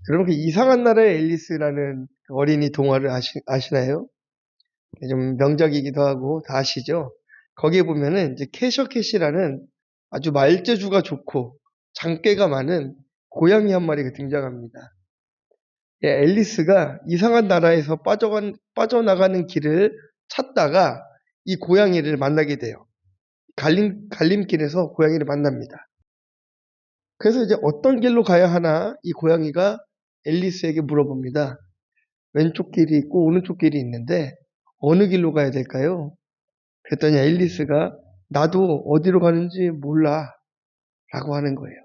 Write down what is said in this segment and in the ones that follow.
여러분 그 이상한 나라의 앨리스라는 어린이 동화를 아시나요? 좀 명작이기도 하고 다 아시죠? 거기에 보면은 이제 캐셔캣이라는 아주 말재주가 좋고 장깨가 많은 고양이 한 마리가 등장합니다. 예, 앨리스가 이상한 나라에서 빠져나가는 길을 찾다가 이 고양이를 만나게 돼요. 갈림길에서 고양이를 만납니다. 그래서 이제 어떤 길로 가야 하나 이 고양이가 앨리스에게 물어봅니다. 왼쪽 길이 있고 오른쪽 길이 있는데 어느 길로 가야 될까요? 그랬더니 앨리스가 나도 어디로 가는지 몰라 라고 하는 거예요.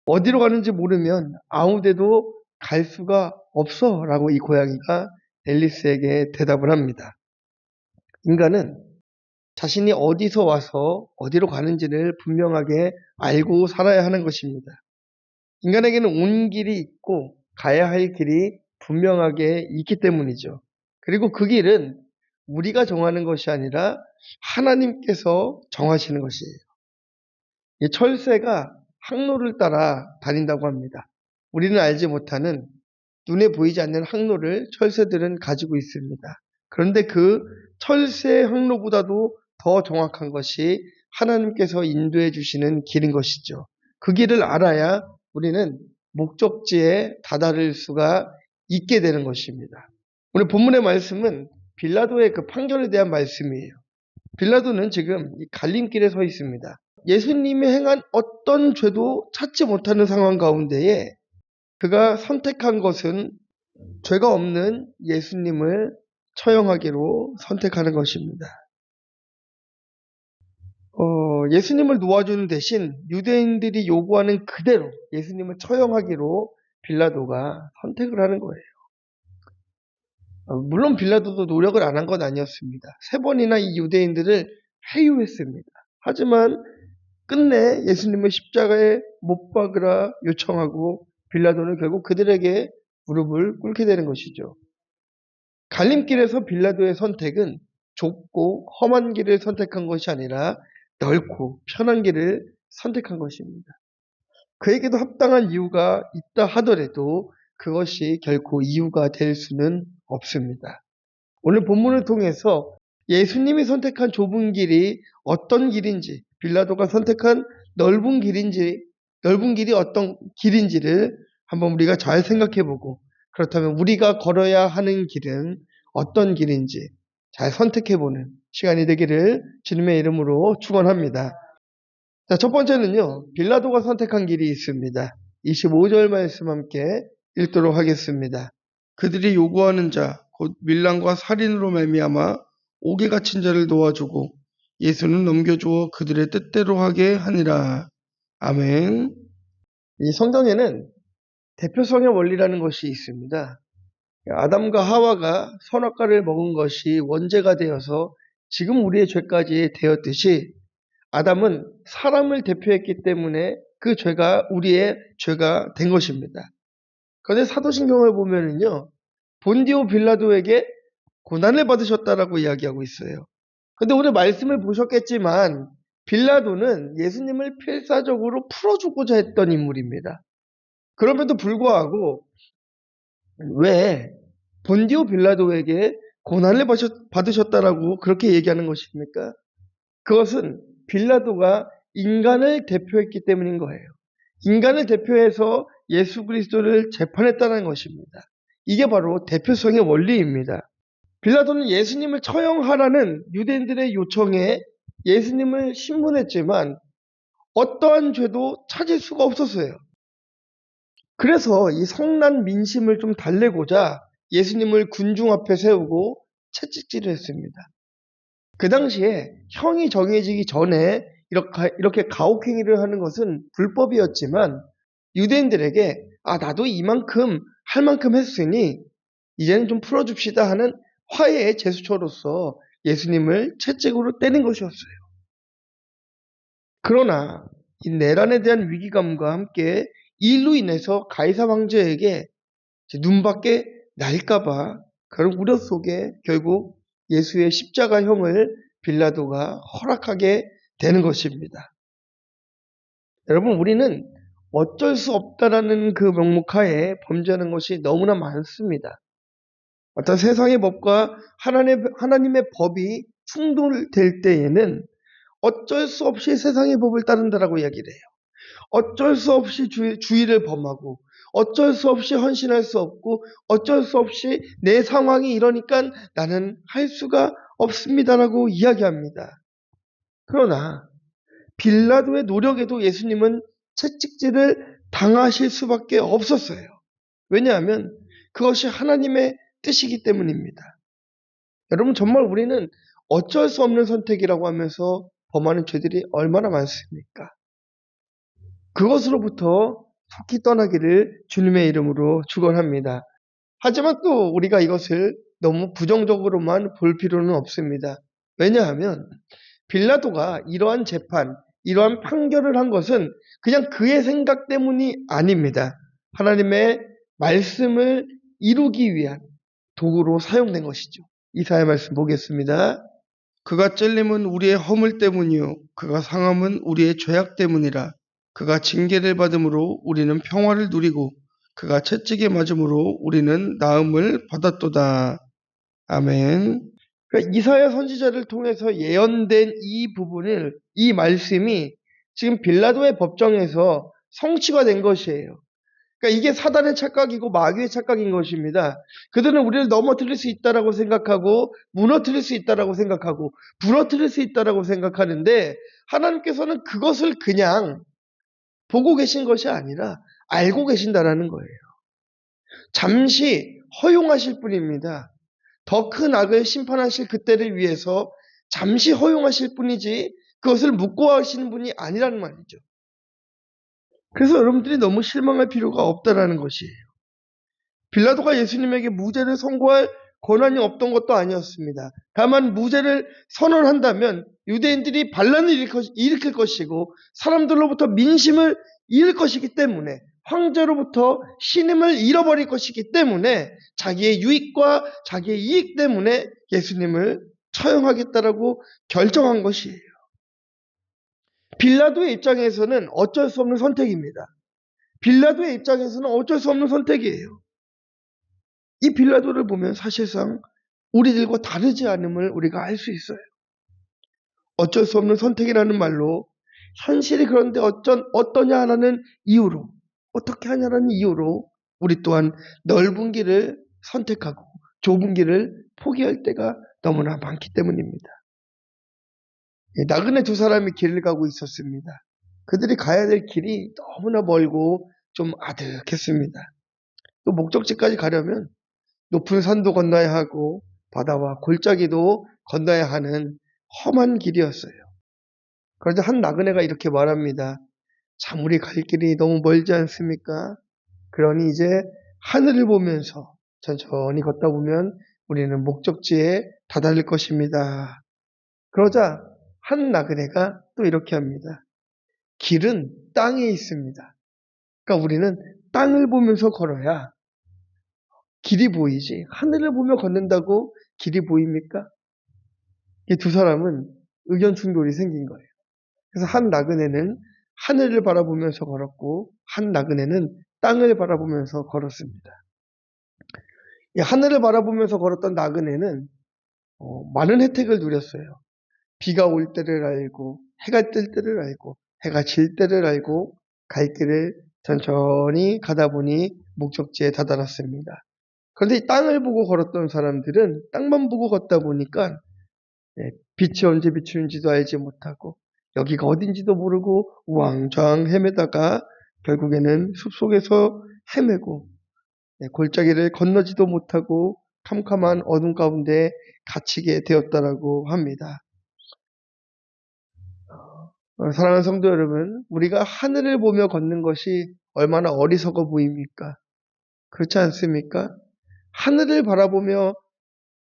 어디로 가는지 모르면 아무 데도 갈 수가 없어 라고 이 고양이가 앨리스에게 대답을 합니다. 인간은 자신이 어디서 와서 어디로 가는지를 분명하게 알고 살아야 하는 것입니다. 인간에게는 온 길이 있고 가야 할 길이 분명하게 있기 때문이죠. 그리고 그 길은 우리가 정하는 것이 아니라 하나님께서 정하시는 것이에요. 이 철새가 항로를 따라 다닌다고 합니다. 우리는 알지 못하는 눈에 보이지 않는 항로를 철새들은 가지고 있습니다. 그런데 그 철새의 항로보다도 더 정확한 것이 하나님께서 인도해 주시는 길인 것이죠. 그 길을 알아야 우리는 목적지에 다다를 수가 있게 되는 것입니다. 오늘 본문의 말씀은 빌라도의 그 판결에 대한 말씀이에요. 빌라도는 지금 이 갈림길에 서 있습니다. 예수님이 행한 어떤 죄도 찾지 못하는 상황 가운데에 그가 선택한 것은 죄가 없는 예수님을 처형하기로 선택하는 것입니다. 예수님을 놓아주는 대신 유대인들이 요구하는 그대로 예수님을 처형하기로 빌라도가 선택을 하는 거예요. 물론 빌라도도 노력을 안 한 건 아니었습니다. 3번이나 이 유대인들을 회유했습니다. 하지만 끝내 예수님을 십자가에 못 박으라 요청하고 빌라도는 결국 그들에게 무릎을 꿇게 되는 것이죠. 갈림길에서 빌라도의 선택은 좁고 험한 길을 선택한 것이 아니라 넓고 편한 길을 선택한 것입니다. 그에게도 합당한 이유가 있다 하더라도 그것이 결코 이유가 될 수는 없습니다. 오늘 본문을 통해서 예수님이 선택한 좁은 길이 어떤 길인지, 빌라도가 선택한 넓은 길이 어떤 길인지를 한번 우리가 잘 생각해보고, 그렇다면 우리가 걸어야 하는 길은 어떤 길인지 잘 선택해보는 시간이 되기를 주님의 이름으로 축원합니다. 자, 첫 번째는요, 빌라도가 선택한 길이 있습니다. 25절 말씀 함께 읽도록 하겠습니다. 그들이 요구하는 자, 곧 밀란과 살인으로 말미암아 옥에 갇힌 자를 도와주고 예수는 넘겨주어 그들의 뜻대로 하게 하니라. 아멘. 이 성경에는 대표성의 원리라는 것이 있습니다. 아담과 하와가 선악과를 먹은 것이 원죄가 되어서 지금 우리의 죄까지 되었듯이 아담은 사람을 대표했기 때문에 그 죄가 우리의 죄가 된 것입니다. 그런데 사도신경을 보면은요, 본디오 빌라도에게 고난을 받으셨다라고 이야기하고 있어요. 그런데 오늘 말씀을 보셨겠지만 빌라도는 예수님을 필사적으로 풀어주고자 했던 인물입니다. 그럼에도 불구하고 왜 본디오 빌라도에게 고난을 받으셨다라고 그렇게 얘기하는 것입니까? 그것은 빌라도가 인간을 대표했기 때문인 거예요. 인간을 대표해서 예수 그리스도를 재판했다는 것입니다. 이게 바로 대표성의 원리입니다. 빌라도는 예수님을 처형하라는 유대인들의 요청에 예수님을 신문했지만 어떠한 죄도 찾을 수가 없었어요. 그래서 이 성난 민심을 좀 달래고자 예수님을 군중 앞에 세우고 채찍질을 했습니다. 그 당시에 형이 정해지기 전에 이렇게 가혹행위를 하는 것은 불법이었지만 유대인들에게 나도 이만큼 할 만큼 했으니 이제는 좀 풀어줍시다 하는 화해의 제스처로서 예수님을 채찍으로 때린 것이었어요. 그러나 이 내란에 대한 위기감과 함께 이 일로 인해서 가이사 황제에게 눈밖에 날까봐 그런 우려 속에 결국 예수의 십자가형을 빌라도가 허락하게 되는 것입니다. 여러분, 우리는 어쩔 수 없다라는 그 명목하에 범죄하는 것이 너무나 많습니다. 어떤 세상의 법과 하나님의 법이 충돌될 때에는 어쩔 수 없이 세상의 법을 따른다라고 이야기를 해요. 어쩔 수 없이 주의를 범하고 어쩔 수 없이 헌신할 수 없고 어쩔 수 없이 내 상황이 이러니까 나는 할 수가 없습니다라고 이야기합니다. 그러나 빌라도의 노력에도 예수님은 채찍질을 당하실 수밖에 없었어요. 왜냐하면 그것이 하나님의 뜻이기 때문입니다. 여러분, 정말 우리는 어쩔 수 없는 선택이라고 하면서 범하는 죄들이 얼마나 많습니까? 그것으로부터 속히 떠나기를 주님의 이름으로 축원합니다. 하지만 또 우리가 이것을 너무 부정적으로만 볼 필요는 없습니다. 왜냐하면 빌라도가 이러한 재판, 이러한 판결을 한 것은 그냥 그의 생각 때문이 아닙니다. 하나님의 말씀을 이루기 위한 도구로 사용된 것이죠. 이사야 말씀 보겠습니다. 그가 찔림은 우리의 허물 때문이요 그가 상함은 우리의 죄악 때문이라. 그가 징계를 받음으로 우리는 평화를 누리고 그가 채찍에 맞음으로 우리는 나음을 받았도다. 아멘. 그러니까 이사야 선지자를 통해서 예언된 이 부분을, 이 말씀이 지금 빌라도의 법정에서 성취가 된 것이에요. 그러니까 이게 사단의 착각이고 마귀의 착각인 것입니다. 그들은 우리를 넘어뜨릴 수 있다라고 생각하고 무너뜨릴 수 있다라고 생각하고 부러뜨릴 수 있다라고 생각하는데 하나님께서는 그것을 그냥 보고 계신 것이 아니라 알고 계신다라는 거예요. 잠시 허용하실 뿐입니다. 더 큰 악을 심판하실 그때를 위해서 잠시 허용하실 뿐이지 그것을 묵고하시는 분이 아니라는 말이죠. 그래서 여러분들이 너무 실망할 필요가 없다라는 것이에요. 빌라도가 예수님에게 무죄를 선고할 권한이 없던 것도 아니었습니다. 다만 무죄를 선언한다면 유대인들이 반란을 일으킬 것이고 사람들로부터 민심을 잃을 것이기 때문에 황제로부터 신임을 잃어버릴 것이기 때문에 자기의 유익과 자기의 이익 때문에 예수님을 처형하겠다라고 결정한 것이에요. 빌라도의 입장에서는 어쩔 수 없는 선택입니다. 빌라도의 입장에서는 어쩔 수 없는 선택이에요. 이 빌라도를 보면 사실상 우리들과 다르지 않음을 우리가 알 수 있어요. 어쩔 수 없는 선택이라는 말로 현실이 그런데 어떠냐라는 이유로, 어떻게 하냐라는 이유로 우리 또한 넓은 길을 선택하고 좁은 길을 포기할 때가 너무나 많기 때문입니다. 나그네 두 사람이 길을 가고 있었습니다. 그들이 가야 될 길이 너무나 멀고 좀 아득했습니다. 또 목적지까지 가려면 높은 산도 건너야 하고 바다와 골짜기도 건너야 하는 험한 길이었어요. 그런데 한 나그네가 이렇게 말합니다. 참 우리 갈 길이 너무 멀지 않습니까? 그러니 이제 하늘을 보면서 천천히 걷다 보면 우리는 목적지에 다다를 것입니다. 그러자 한 나그네가 또 이렇게 합니다. 길은 땅에 있습니다. 그러니까 우리는 땅을 보면서 걸어야 길이 보이지 하늘을 보며 걷는다고 길이 보입니까? 이 두 사람은 의견 충돌이 생긴 거예요. 그래서 한 나그네는 하늘을 바라보면서 걸었고 한 나그네는 땅을 바라보면서 걸었습니다. 이 하늘을 바라보면서 걸었던 나그네는 많은 혜택을 누렸어요. 비가 올 때를 알고 해가 뜰 때를 알고 해가 질 때를 알고 갈 길을 천천히 가다 보니 목적지에 다다랐습니다. 그런데 이 땅을 보고 걸었던 사람들은 땅만 보고 걷다 보니까 빛이 언제 비추는지도 알지 못하고 여기가 어딘지도 모르고 우왕좌왕 헤매다가 결국에는 숲속에서 헤매고 골짜기를 건너지도 못하고 캄캄한 어둠 가운데 갇히게 되었다라고 합니다. 사랑하는 성도 여러분, 우리가 하늘을 보며 걷는 것이 얼마나 어리석어 보입니까? 그렇지 않습니까? 하늘을 바라보며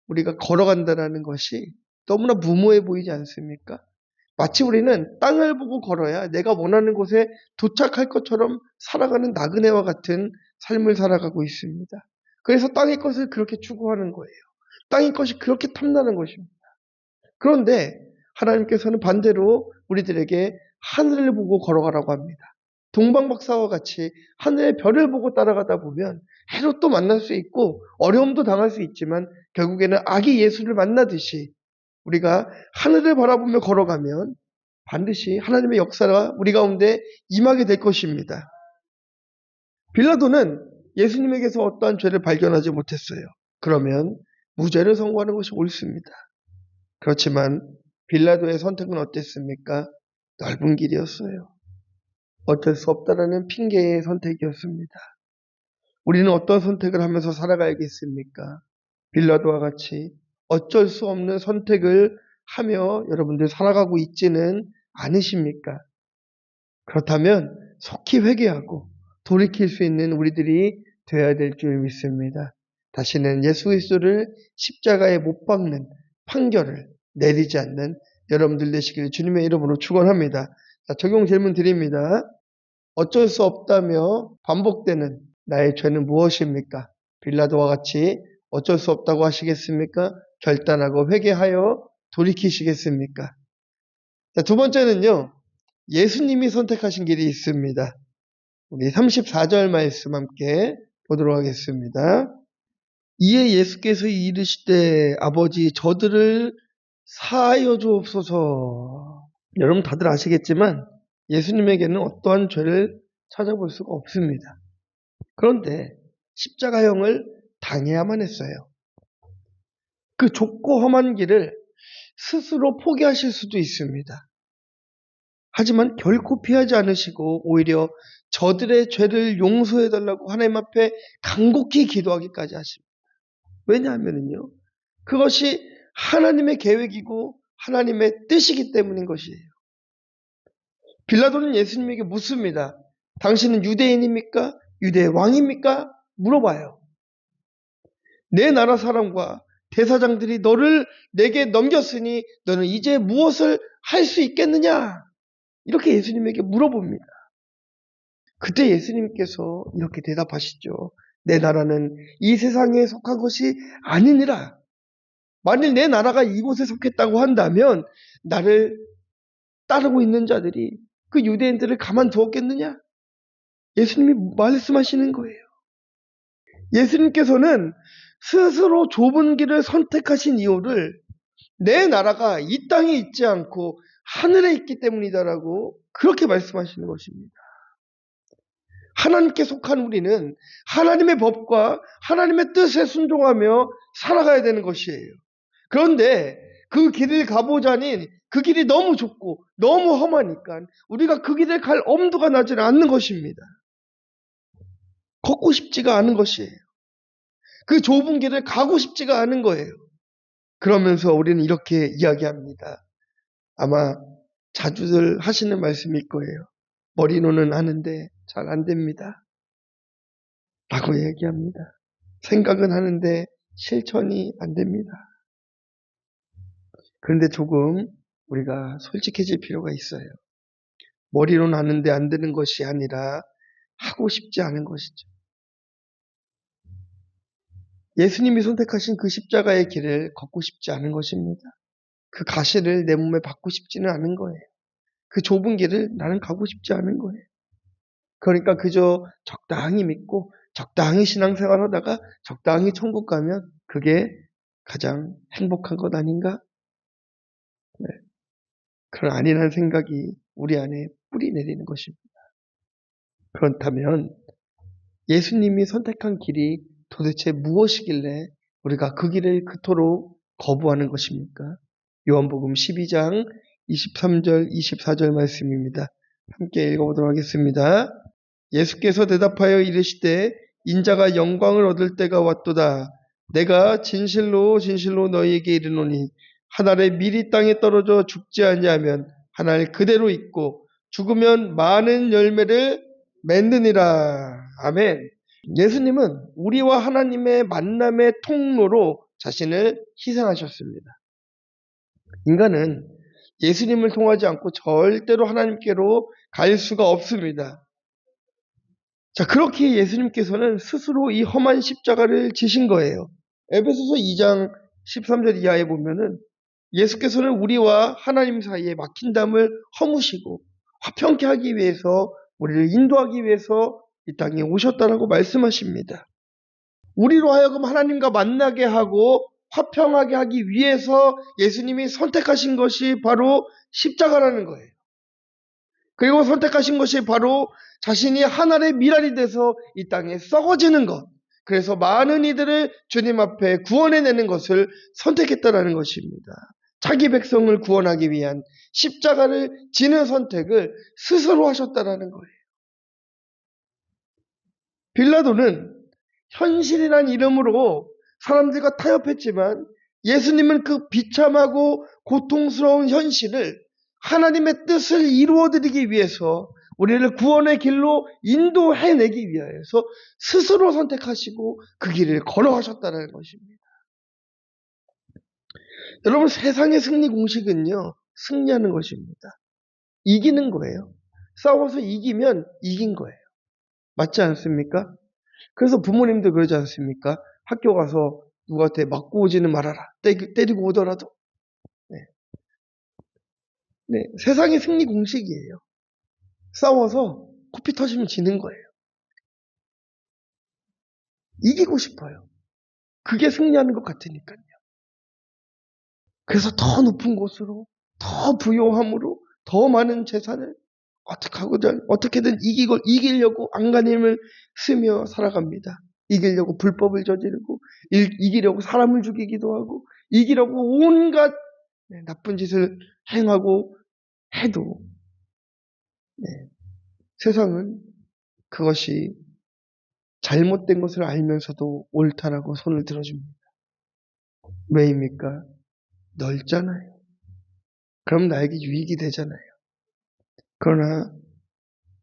우리가 걸어간다는 것이 너무나 무모해 보이지 않습니까? 마치 우리는 땅을 보고 걸어야 내가 원하는 곳에 도착할 것처럼 살아가는 나그네와 같은 삶을 살아가고 있습니다. 그래서 땅의 것을 그렇게 추구하는 거예요. 땅의 것이 그렇게 탐나는 것입니다. 그런데 하나님께서는 반대로 우리들에게 하늘을 보고 걸어가라고 합니다. 동방박사와 같이 하늘의 별을 보고 따라가다 보면 헤롯도 만날 수 있고 어려움도 당할 수 있지만 결국에는 아기 예수를 만나듯이 우리가 하늘을 바라보며 걸어가면 반드시 하나님의 역사가 우리 가운데 임하게 될 것입니다. 빌라도는 예수님에게서 어떠한 죄를 발견하지 못했어요. 그러면 무죄를 선고하는 것이 옳습니다. 그렇지만 빌라도의 선택은 어땠습니까? 넓은 길이었어요. 어쩔 수 없다라는 핑계의 선택이었습니다. 우리는 어떤 선택을 하면서 살아가야겠습니까? 빌라도와 같이 어쩔 수 없는 선택을 하며 여러분들 살아가고 있지는 않으십니까? 그렇다면 속히 회개하고 돌이킬 수 있는 우리들이 되어야 될 줄 믿습니다. 다시는 예수 그리스도를 십자가에 못 박는 판결을 내리지 않는 여러분들 되시기를 주님의 이름으로 축원합니다. 자, 적용 질문 드립니다. 어쩔 수 없다며 반복되는 나의 죄는 무엇입니까? 빌라도와 같이 어쩔 수 없다고 하시겠습니까? 결단하고 회개하여 돌이키시겠습니까? 자, 두 번째는요. 예수님이 선택하신 길이 있습니다. 우리 34절 말씀 함께 보도록 하겠습니다. 이에 예수께서 이르시되 아버지 저들을 사하여 주옵소서. 여러분 다들 아시겠지만 예수님에게는 어떠한 죄를 찾아볼 수가 없습니다. 그런데 십자가형을 당해야만 했어요. 그 좁고 험한 길을 스스로 포기하실 수도 있습니다. 하지만 결코 피하지 않으시고 오히려 저들의 죄를 용서해달라고 하나님 앞에 간곡히 기도하기까지 하십니다. 왜냐하면요, 그것이 하나님의 계획이고 하나님의 뜻이기 때문인 것이에요. 빌라도는 예수님에게 묻습니다. 당신은 유대인입니까? 유대의 왕입니까? 물어봐요. 내 나라 사람과 대사장들이 너를 내게 넘겼으니 너는 이제 무엇을 할 수 있겠느냐? 이렇게 예수님에게 물어봅니다. 그때 예수님께서 이렇게 대답하시죠. 내 나라는 이 세상에 속한 것이 아니니라. 만일 내 나라가 이곳에 속했다고 한다면 나를 따르고 있는 자들이 그 유대인들을 가만두었겠느냐? 예수님이 말씀하시는 거예요. 예수님께서는 스스로 좁은 길을 선택하신 이유를 내 나라가 이 땅에 있지 않고 하늘에 있기 때문이다라고 그렇게 말씀하시는 것입니다. 하나님께 속한 우리는 하나님의 법과 하나님의 뜻에 순종하며 살아가야 되는 것이에요. 그런데 그 길을 가보자니 그 길이 너무 좁고 너무 험하니까 우리가 그 길을 갈 엄두가 나지는 않는 것입니다. 걷고 싶지가 않은 것이에요. 그 좁은 길을 가고 싶지가 않은 거예요. 그러면서 우리는 이렇게 이야기합니다. 아마 자주들 하시는 말씀일 거예요. 머리로는 하는데 잘 안 됩니다. 라고 얘기합니다. 생각은 하는데 실천이 안 됩니다. 그런데 조금 우리가 솔직해질 필요가 있어요. 머리로는 하는데 안 되는 것이 아니라 하고 싶지 않은 것이죠. 예수님이 선택하신 그 십자가의 길을 걷고 싶지 않은 것입니다. 그 가시를 내 몸에 받고 싶지는 않은 거예요. 그 좁은 길을 나는 가고 싶지 않은 거예요. 그러니까 그저 적당히 믿고 적당히 신앙생활 하다가 적당히 천국 가면 그게 가장 행복한 것 아닌가? 네. 그런 아니라는 생각이 우리 안에 뿌리 내리는 것입니다. 그렇다면 예수님이 선택한 길이 도대체 무엇이길래 우리가 그 길을 그토록 거부하는 것입니까? 요한복음 12장 23절 24절 말씀입니다. 함께 읽어보도록 하겠습니다. 예수께서 대답하여 이르시되 인자가 영광을 얻을 때가 왔도다. 내가 진실로 진실로 너희에게 이르노니 한 알에 밀이 땅에 떨어져 죽지 아니하면 한 알 그대로 있고 죽으면 많은 열매를 맺느니라. 아멘. 예수님은 우리와 하나님의 만남의 통로로 자신을 희생하셨습니다. 인간은 예수님을 통하지 않고 절대로 하나님께로 갈 수가 없습니다. 자, 그렇게 예수님께서는 스스로 이 험한 십자가를 지신 거예요. 에베소서 2장 13절 이하에 보면은 예수께서는 우리와 하나님 사이에 막힌 담을 허무시고 화평케 하기 위해서 우리를 인도하기 위해서 이 땅에 오셨다라고 말씀하십니다. 우리로 하여금 하나님과 만나게 하고 화평하게 하기 위해서 예수님이 선택하신 것이 바로 십자가라는 거예요. 그리고 선택하신 것이 바로 자신이 하늘의 미랄이 돼서 이 땅에 썩어지는 것. 그래서 많은 이들을 주님 앞에 구원해내는 것을 선택했다라는 것입니다. 자기 백성을 구원하기 위한 십자가를 지는 선택을 스스로 하셨다라는 거예요. 빌라도는 현실이란 이름으로 사람들과 타협했지만 예수님은 그 비참하고 고통스러운 현실을 하나님의 뜻을 이루어드리기 위해서 우리를 구원의 길로 인도해내기 위해서 스스로 선택하시고 그 길을 걸어가셨다는 것입니다. 여러분, 세상의 승리 공식은요, 승리하는 것입니다. 이기는 거예요. 싸워서 이기면 이긴 거예요. 맞지 않습니까? 그래서 부모님도 그러지 않습니까? 학교 가서 누구한테 맞고 오지는 말아라. 때리고 오더라도. 네. 네, 세상의 승리 공식이에요. 싸워서 코피 터지면 지는 거예요. 이기고 싶어요. 그게 승리하는 것 같으니까요. 그래서 더 높은 곳으로, 더 부요함으로, 더 많은 재산을 어떻게든 이기려고 안간힘을 쓰며 살아갑니다. 이기려고 불법을 저지르고, 이기려고 사람을 죽이기도 하고, 이기려고 온갖 나쁜 짓을 행하고 해도, 네, 세상은 그것이 잘못된 것을 알면서도 옳다라고 손을 들어줍니다. 왜입니까? 넓잖아요. 그럼 나에게 유익이 되잖아요. 그러나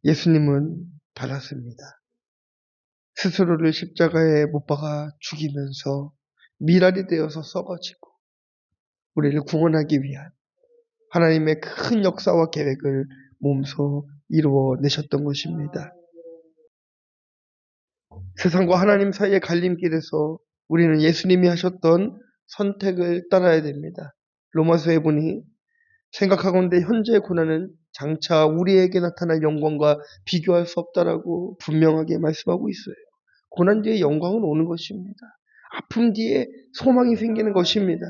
예수님은 달랐습니다. 스스로를 십자가에 못 박아 죽이면서 미랄이 되어서 썩어지고 우리를 구원하기 위한 하나님의 큰 역사와 계획을 몸소 이루어내셨던 것입니다. 세상과 하나님 사이의 갈림길에서 우리는 예수님이 하셨던 선택을 따라야 됩니다. 로마서에 보니 생각하건대 현재의 고난은 장차 우리에게 나타날 영광과 비교할 수 없다라고 분명하게 말씀하고 있어요. 고난 뒤에 영광은 오는 것입니다. 아픔 뒤에 소망이 생기는 것입니다.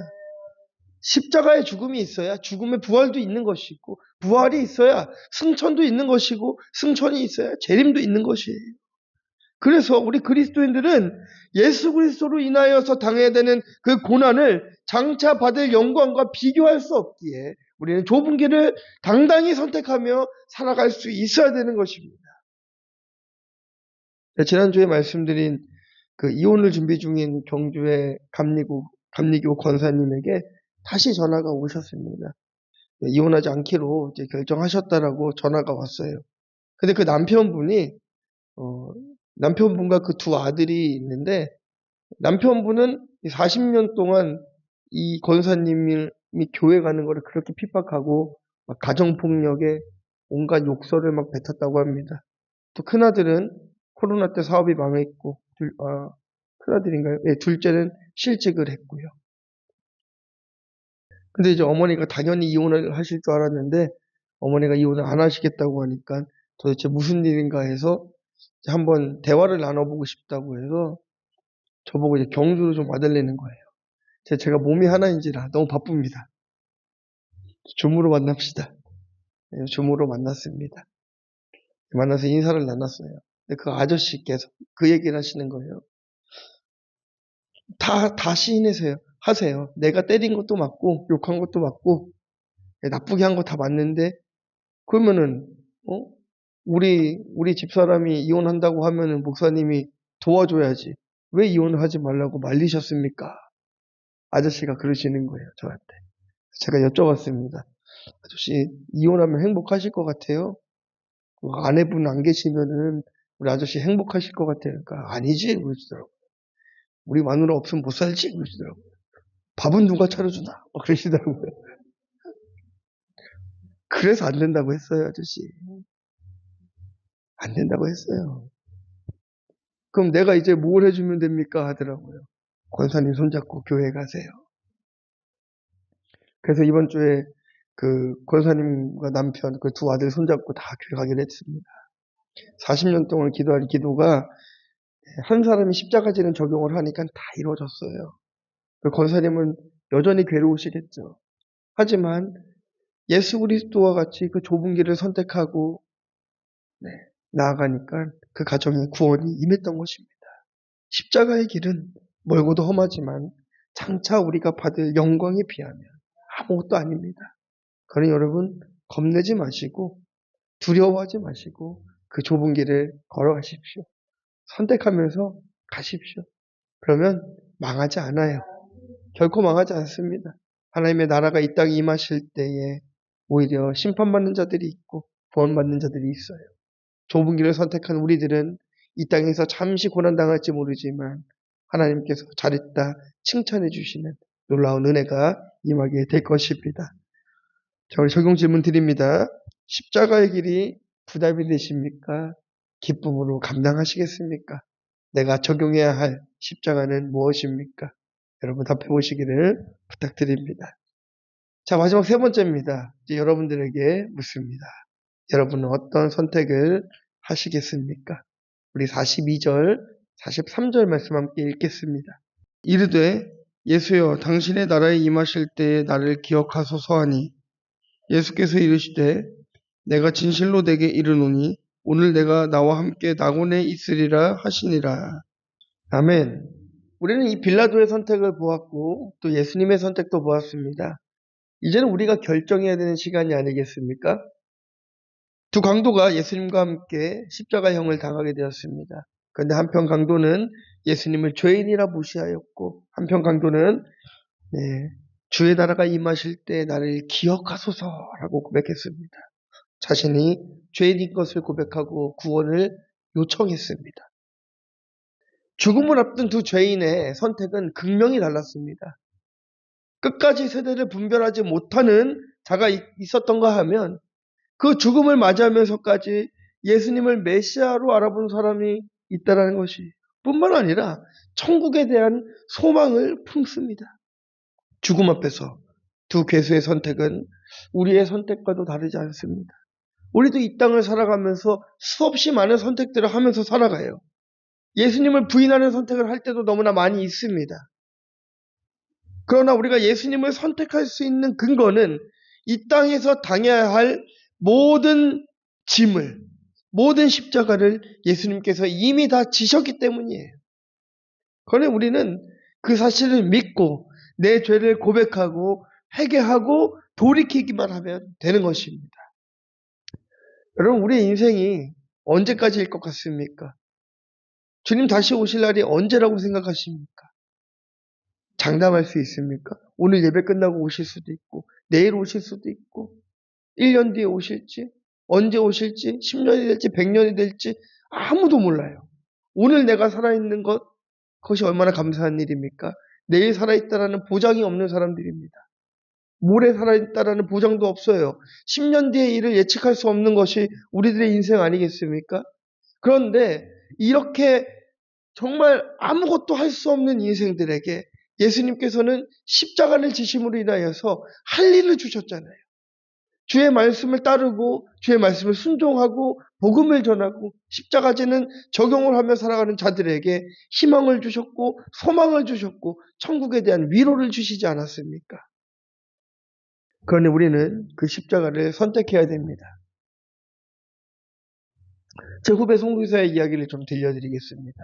십자가의 죽음이 있어야 죽음의 부활도 있는 것이고, 부활이 있어야 승천도 있는 것이고, 승천이 있어야 재림도 있는 것이에요. 그래서 우리 그리스도인들은 예수 그리스도로 인하여서 당해야 되는 그 고난을 장차 받을 영광과 비교할 수 없기에 우리는 좁은 길을 당당히 선택하며 살아갈 수 있어야 되는 것입니다. 지난주에 말씀드린 그 이혼을 준비 중인 경주의 감리교 권사님에게 다시 전화가 오셨습니다. 이혼하지 않기로 이제 결정하셨다라고 전화가 왔어요. 근데 그 남편분과 그 두 아들이 있는데, 남편분은 40년 동안 이 권사님이 교회 가는 거를 그렇게 핍박하고 막 가정폭력에 온갖 욕설을 막 뱉었다고 합니다. 또 큰아들은 코로나 때 사업이 망했고, 큰아들인가요? 네, 둘째는 실직을 했고요. 근데 이제 어머니가 당연히 이혼을 하실 줄 알았는데, 어머니가 이혼을 안 하시겠다고 하니까 도대체 무슨 일인가 해서 한번 대화를 나눠보고 싶다고 해서 저보고 이제 경주로 좀 와달라는 거예요. 제가 몸이 하나인지라 너무 바쁩니다. 줌으로 만납시다. 줌으로 만났습니다. 만나서 인사를 나눴어요. 근데 그 아저씨께서 그 얘기를 하시는 거예요. 다 시인하세요. 하세요. 내가 때린 것도 맞고 욕한 것도 맞고 나쁘게 한 거 다 맞는데, 그러면은 우리 집사람이 이혼한다고 하면은 목사님이 도와줘야지. 왜 이혼을 하지 말라고 말리셨습니까? 아저씨가 그러시는 거예요, 저한테. 제가 여쭤봤습니다. 아저씨, 이혼하면 행복하실 것 같아요? 아내분 안 계시면은 우리 아저씨 행복하실 것 같아요. 그러니까 아니지, 그러시더라고요. 우리 마누라 없으면 못 살지, 그러시더라고요. 밥은 누가 차려주나? 그러시더라고요. 그래서 안 된다고 했어요, 아저씨. 안 된다고 했어요. 그럼 내가 이제 뭘 해주면 됩니까? 하더라고요. 권사님 손잡고 교회 가세요. 그래서 이번 주에 그 권사님과 남편, 그 두 아들 손잡고 다 교회 가기로 했습니다. 40년 동안 기도한 기도가 한 사람이 십자가 지는 적용을 하니까 다 이루어졌어요. 그 권사님은 여전히 괴로우시겠죠. 하지만 예수 그리스도와 같이 그 좁은 길을 선택하고 네, 나아가니까 그 가정에 구원이 임했던 것입니다. 십자가의 길은 멀고도 험하지만 장차 우리가 받을 영광에 비하면 아무것도 아닙니다. 그러니 여러분 겁내지 마시고 두려워하지 마시고 그 좁은 길을 걸어가십시오. 선택하면서 가십시오. 그러면 망하지 않아요. 결코 망하지 않습니다. 하나님의 나라가 이 땅에 임하실 때에 오히려 심판받는 자들이 있고 구원받는 자들이 있어요. 좁은 길을 선택한 우리들은 이 땅에서 잠시 고난당할지 모르지만 하나님께서 잘했다 칭찬해 주시는 놀라운 은혜가 임하게 될 것입니다. 자, 우리 적용 질문 드립니다. 십자가의 길이 부담이 되십니까? 기쁨으로 감당하시겠습니까? 내가 적용해야 할 십자가는 무엇입니까? 여러분 답해 보시기를 부탁드립니다. 자, 마지막 세 번째입니다. 이제 여러분들에게 묻습니다. 여러분은 어떤 선택을 하시겠습니까? 우리 42절, 43절 말씀 함께 읽겠습니다. 이르되 예수여 당신의 나라에 임하실 때에 나를 기억하소서 하니 예수께서 이르시되 내가 진실로 내게 이르노니 오늘 내가 나와 함께 낙원에 있으리라 하시니라. 아멘. 우리는 이 빌라도의 선택을 보았고 또 예수님의 선택도 보았습니다. 이제는 우리가 결정해야 되는 시간이 아니겠습니까? 두 강도가 예수님과 함께 십자가형을 당하게 되었습니다. 그런데 한편 강도는 예수님을 죄인이라 무시하였고 한편 강도는 주의 나라가 임하실 때 나를 기억하소서라고 고백했습니다. 자신이 죄인인 것을 고백하고 구원을 요청했습니다. 죽음을 앞둔 두 죄인의 선택은 극명히 달랐습니다. 끝까지 세대를 분별하지 못하는 자가 있었던가 하면 그 죽음을 맞이하면서까지 예수님을 메시아로 알아본 사람이 있다는 것이 뿐만 아니라 천국에 대한 소망을 품습니다. 죽음 앞에서 두 괴수의 선택은 우리의 선택과도 다르지 않습니다. 우리도 이 땅을 살아가면서 수없이 많은 선택들을 하면서 살아가요. 예수님을 부인하는 선택을 할 때도 너무나 많이 있습니다. 그러나 우리가 예수님을 선택할 수 있는 근거는 이 땅에서 당해야 할 모든 짐을, 모든 십자가를 예수님께서 이미 다 지셨기 때문이에요. 그러니 우리는 그 사실을 믿고 내 죄를 고백하고 회개하고 돌이키기만 하면 되는 것입니다. 여러분, 우리의 인생이 언제까지일 것 같습니까? 주님 다시 오실 날이 언제라고 생각하십니까? 장담할 수 있습니까? 오늘 예배 끝나고 오실 수도 있고 내일 오실 수도 있고 1년 뒤에 오실지 언제 오실지 10년이 될지 100년이 될지 아무도 몰라요. 오늘 내가 살아있는 것 그것이 얼마나 감사한 일입니까? 내일 살아있다라는 보장이 없는 사람들입니다. 모레 살아있다라는 보장도 없어요. 10년 뒤의 일을 예측할 수 없는 것이 우리들의 인생 아니겠습니까? 그런데 이렇게 정말 아무것도 할 수 없는 인생들에게 예수님께서는 십자가를 지심으로 인하여서 할 일을 주셨잖아요. 주의 말씀을 따르고 주의 말씀을 순종하고 복음을 전하고 십자가지는 적용을 하며 살아가는 자들에게 희망을 주셨고 소망을 주셨고 천국에 대한 위로를 주시지 않았습니까? 그러니 우리는 그 십자가를 선택해야 됩니다. 제 후배 선교사의 이야기를 좀 들려드리겠습니다.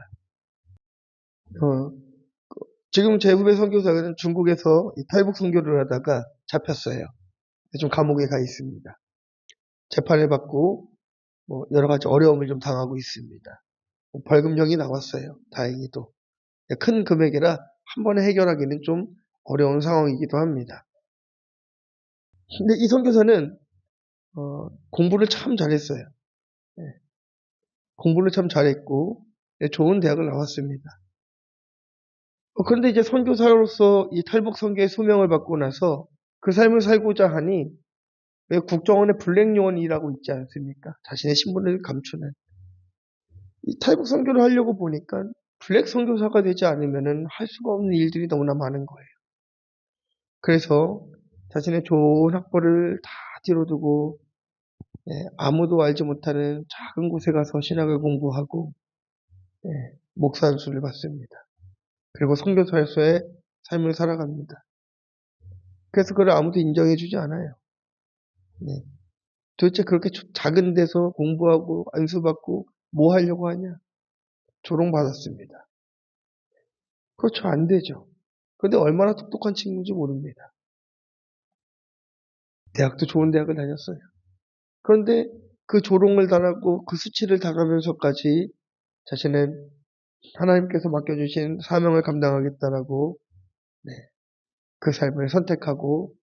지금 제 후배 선교사는 중국에서 탈북 선교를 하다가 잡혔어요. 좀 감옥에 가 있습니다. 재판을 받고 여러 가지 어려움을 좀 당하고 있습니다. 벌금형이 나왔어요. 다행히도. 큰 금액이라 한 번에 해결하기는 좀 어려운 상황이기도 합니다. 근데 이 선교사는 공부를 참 잘했어요. 공부를 참 잘했고 좋은 대학을 나왔습니다. 그런데 이제 선교사로서 이 탈북 선교의 소명을 받고 나서 그 삶을 살고자 하니 왜 국정원의 블랙 요원이라고 있지 않습니까? 자신의 신분을 감추는. 이 탈북 선교를 하려고 보니까 블랙 선교사가 되지 않으면 할 수가 없는 일들이 너무나 많은 거예요. 그래서 자신의 좋은 학벌을 다 뒤로 두고 아무도 알지 못하는 작은 곳에 가서 신학을 공부하고 목사 안수를 받습니다. 그리고 선교사로서의 삶을 살아갑니다. 그래서 그걸 아무도 인정해주지 않아요. 네. 도대체 그렇게 작은 데서 공부하고 안수받고 뭐 하려고 하냐? 조롱받았습니다. 그렇죠. 안 되죠. 근데 얼마나 똑똑한 친구인지 모릅니다. 대학도 좋은 대학을 다녔어요. 그런데 그 조롱을 당하고 그 수치를 당하면서까지 자신은 하나님께서 맡겨주신 사명을 감당하겠다라고 그 삶을 선택하고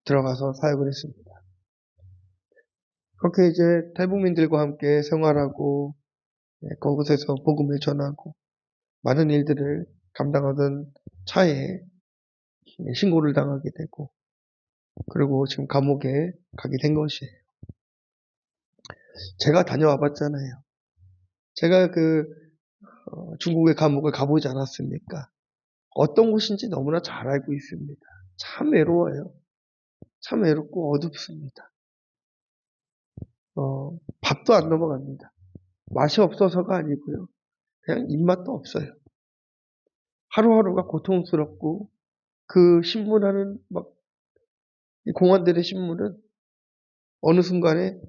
들어가서 사역을 했습니다. 그렇게 이제 탈북민들과 함께 생활하고 그곳에서 복음을 전하고 많은 일들을 감당하던 차에 신고를 당하게 되고 그리고 지금 감옥에 가게 된 것이에요. 제가 다녀와 봤잖아요. 제가 중국의 감옥을 가보지 않았습니까? 어떤 곳인지 너무나 잘 알고 있습니다. 참 외로워요. 참 외롭고 어둡습니다. 밥도 안 넘어갑니다. 맛이 없어서가 아니고요. 그냥 입맛도 없어요. 하루하루가 고통스럽고 그 신문하는 이 공안들의 신문은 어느 순간에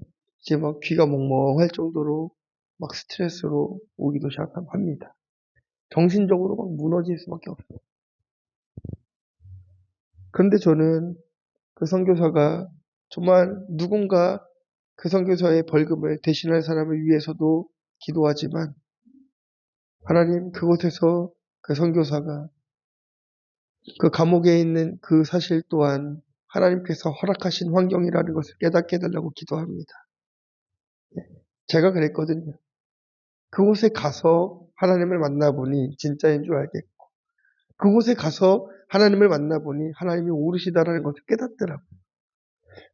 이제 막 귀가 멍멍할 정도로 막 스트레스로 오기도 시작합니다. 정신적으로 막 무너질 수밖에 없어요. 그런데 저는 그 선교사가 정말 누군가 그 선교사의 벌금을 대신할 사람을 위해서도 기도하지만 하나님 그곳에서 그 선교사가 그 감옥에 있는 그 사실 또한 하나님께서 허락하신 환경이라는 것을 깨닫게 해달라고 기도합니다. 제가 그랬거든요. 그곳에 가서 하나님을 만나보니 진짜인 줄 알겠고 그곳에 가서 하나님을 만나보니 하나님이 오르시다라는 것을 깨닫더라고요.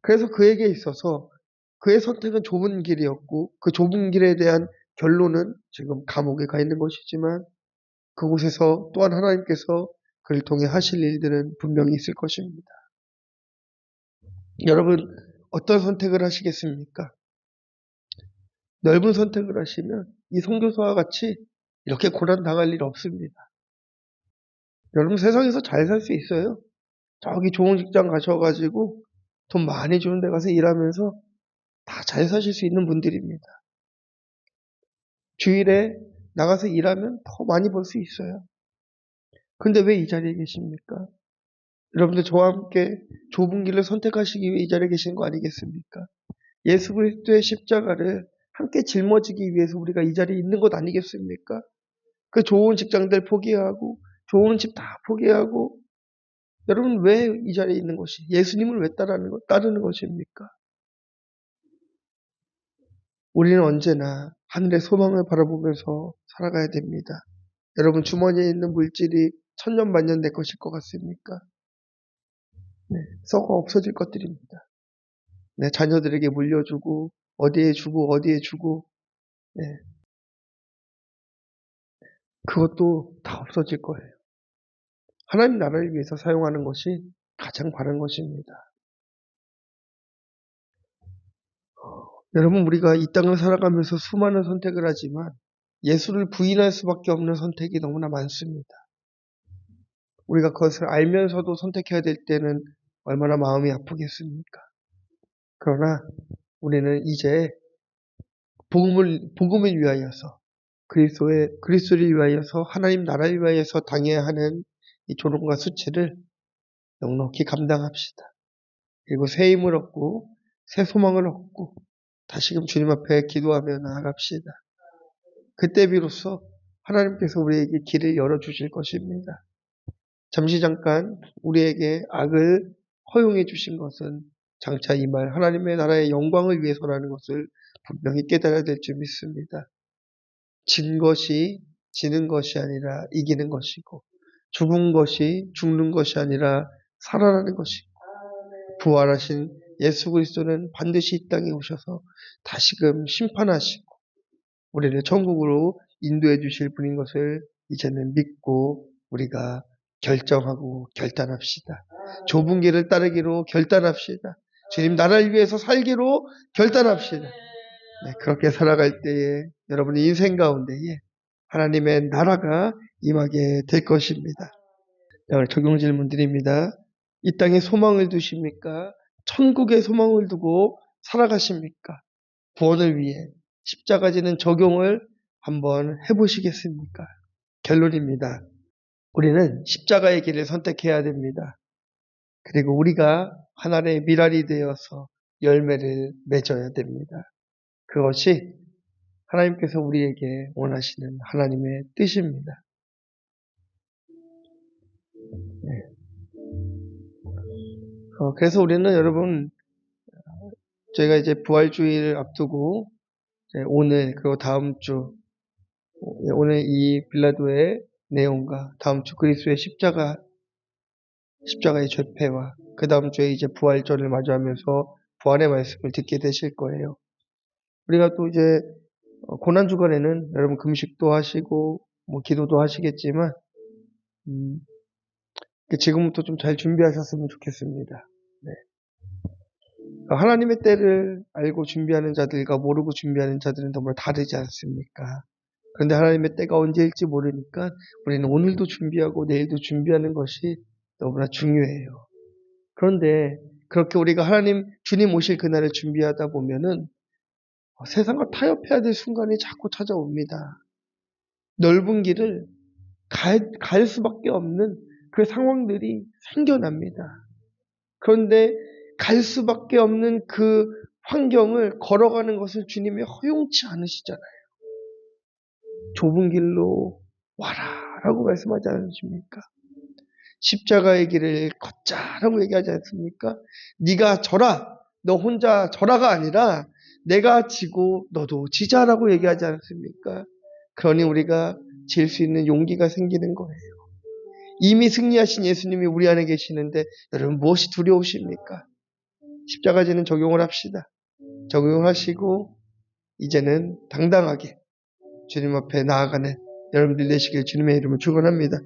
그래서 그에게 있어서 그의 선택은 좁은 길이었고 그 좁은 길에 대한 결론은 지금 감옥에 가 있는 것이지만 그곳에서 또한 하나님께서 그를 통해 하실 일들은 분명히 있을 것입니다. 여러분 어떤 선택을 하시겠습니까? 넓은 선택을 하시면 이 선교사와 같이 이렇게 고난당할 일 없습니다. 여러분 세상에서 잘 살 수 있어요. 저기 좋은 직장 가셔가지고 돈 많이 주는 데 가서 일하면서 다 잘 사실 수 있는 분들입니다. 주일에 나가서 일하면 더 많이 벌 수 있어요. 근데 왜 이 자리에 계십니까? 여러분들 저와 함께 좁은 길을 선택하시기 위해 이 자리에 계신 거 아니겠습니까? 예수 그리스도의 십자가를 함께 짊어지기 위해서 우리가 이 자리에 있는 것 아니겠습니까? 그 좋은 직장들 포기하고 좋은 집 다 포기하고 여러분 왜 이 자리에 있는 것이 예수님을 왜 따르는 것입니까? 우리는 언제나 하늘의 소망을 바라보면서 살아가야 됩니다. 여러분 주머니에 있는 물질이 천년만년 내 것일 것 같습니까? 네, 썩어 없어질 것들입니다. 네, 자녀들에게 물려주고 어디에 주고 네, 그것도 다 없어질 거예요. 하나님 나라를 위해서 사용하는 것이 가장 바른 것입니다. 여러분 우리가 이 땅을 살아가면서 수많은 선택을 하지만 예수를 부인할 수밖에 없는 선택이 너무나 많습니다. 우리가 그것을 알면서도 선택해야 될 때는 얼마나 마음이 아프겠습니까? 그러나 우리는 이제 복음을 위하여서 그리스도를 위하여서 하나님 나라를 위하여서 당해야 하는 이 조롱과 수치를 넉넉히 감당합시다. 그리고 새 힘을 얻고 새 소망을 얻고 다시금 주님 앞에 기도하며 나아갑시다. 그때 비로소 하나님께서 우리에게 길을 열어주실 것입니다. 잠깐 우리에게 악을 허용해 주신 것은 장차 이 말 하나님의 나라의 영광을 위해서라는 것을 분명히 깨달아야 될 줄 믿습니다. 진 것이 지는 것이 아니라 이기는 것이고 죽은 것이 죽는 것이 아니라 살아나는 것이고 부활하신 예수 그리스도는 반드시 이 땅에 오셔서 다시금 심판하시고 우리를 천국으로 인도해 주실 분인 것을 이제는 믿고 우리가 결정하고 결단합시다. 좁은 길을 따르기로 결단합시다. 주님 나라를 위해서 살기로 결단합시다. 네, 그렇게 살아갈 때에 여러분의 인생 가운데에 하나님의 나라가 임하게 될 것입니다. 오늘 적용 질문 드립니다. 이 땅에 소망을 두십니까? 천국에 소망을 두고 살아가십니까? 구원을 위해 십자가 지는 적용을 한번 해보시겠습니까? 결론입니다. 우리는 십자가의 길을 선택해야 됩니다. 그리고 우리가 하나님의 미랄이 되어서 열매를 맺어야 됩니다. 그것이 하나님께서 우리에게 원하시는 하나님의 뜻입니다. 네. 그래서 우리는 여러분, 저희가 이제 부활주의를 앞두고 오늘 그리고 다음 주, 오늘 이 빌라도의 내용과 다음 주 그리스도의 십자가의 죄패와 그 다음 주에 이제 부활절을 마주하면서 부활의 말씀을 듣게 되실 거예요. 우리가 또 이제 고난 주간에는 여러분 금식도 하시고 뭐 기도도 하시겠지만 지금부터 좀 잘 준비하셨으면 좋겠습니다. 네. 하나님의 때를 알고 준비하는 자들과 모르고 준비하는 자들은 정말 다르지 않습니까? 그런데 하나님의 때가 언제일지 모르니까 우리는 오늘도 준비하고 내일도 준비하는 것이 너무나 중요해요. 그런데 그렇게 우리가 주님 오실 그날을 준비하다 보면은 세상과 타협해야 될 순간이 자꾸 찾아옵니다. 넓은 길을 갈 수밖에 없는 그 상황들이 생겨납니다. 그런데 갈 수밖에 없는 그 환경을 걸어가는 것을 주님이 허용치 않으시잖아요. 좁은 길로 와라 라고 말씀하지 않으십니까? 십자가의 길을 걷자라고 얘기하지 않습니까? 네가 져라, 너 혼자 져라가 아니라 내가 지고 너도 지자라고 얘기하지 않습니까? 그러니 우리가 질 수 있는 용기가 생기는 거예요. 이미 승리하신 예수님이 우리 안에 계시는데 여러분 무엇이 두려우십니까? 십자가 지는 적용을 합시다. 적용하시고 이제는 당당하게 주님 앞에 나아가는 여러분들 되시길 주님의 이름으로 축원합니다.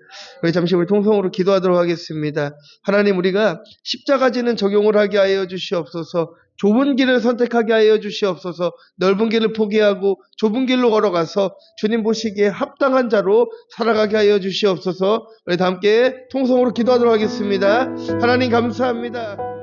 우리 잠시 우리 통성으로 기도하도록 하겠습니다. 하나님, 우리가 십자가 지는 적용을 하게 하여 주시옵소서. 좁은 길을 선택하게 하여 주시옵소서. 넓은 길을 포기하고 좁은 길로 걸어가서 주님 보시기에 합당한 자로 살아가게 하여 주시옵소서. 우리 다 함께 통성으로 기도하도록 하겠습니다. 하나님 감사합니다.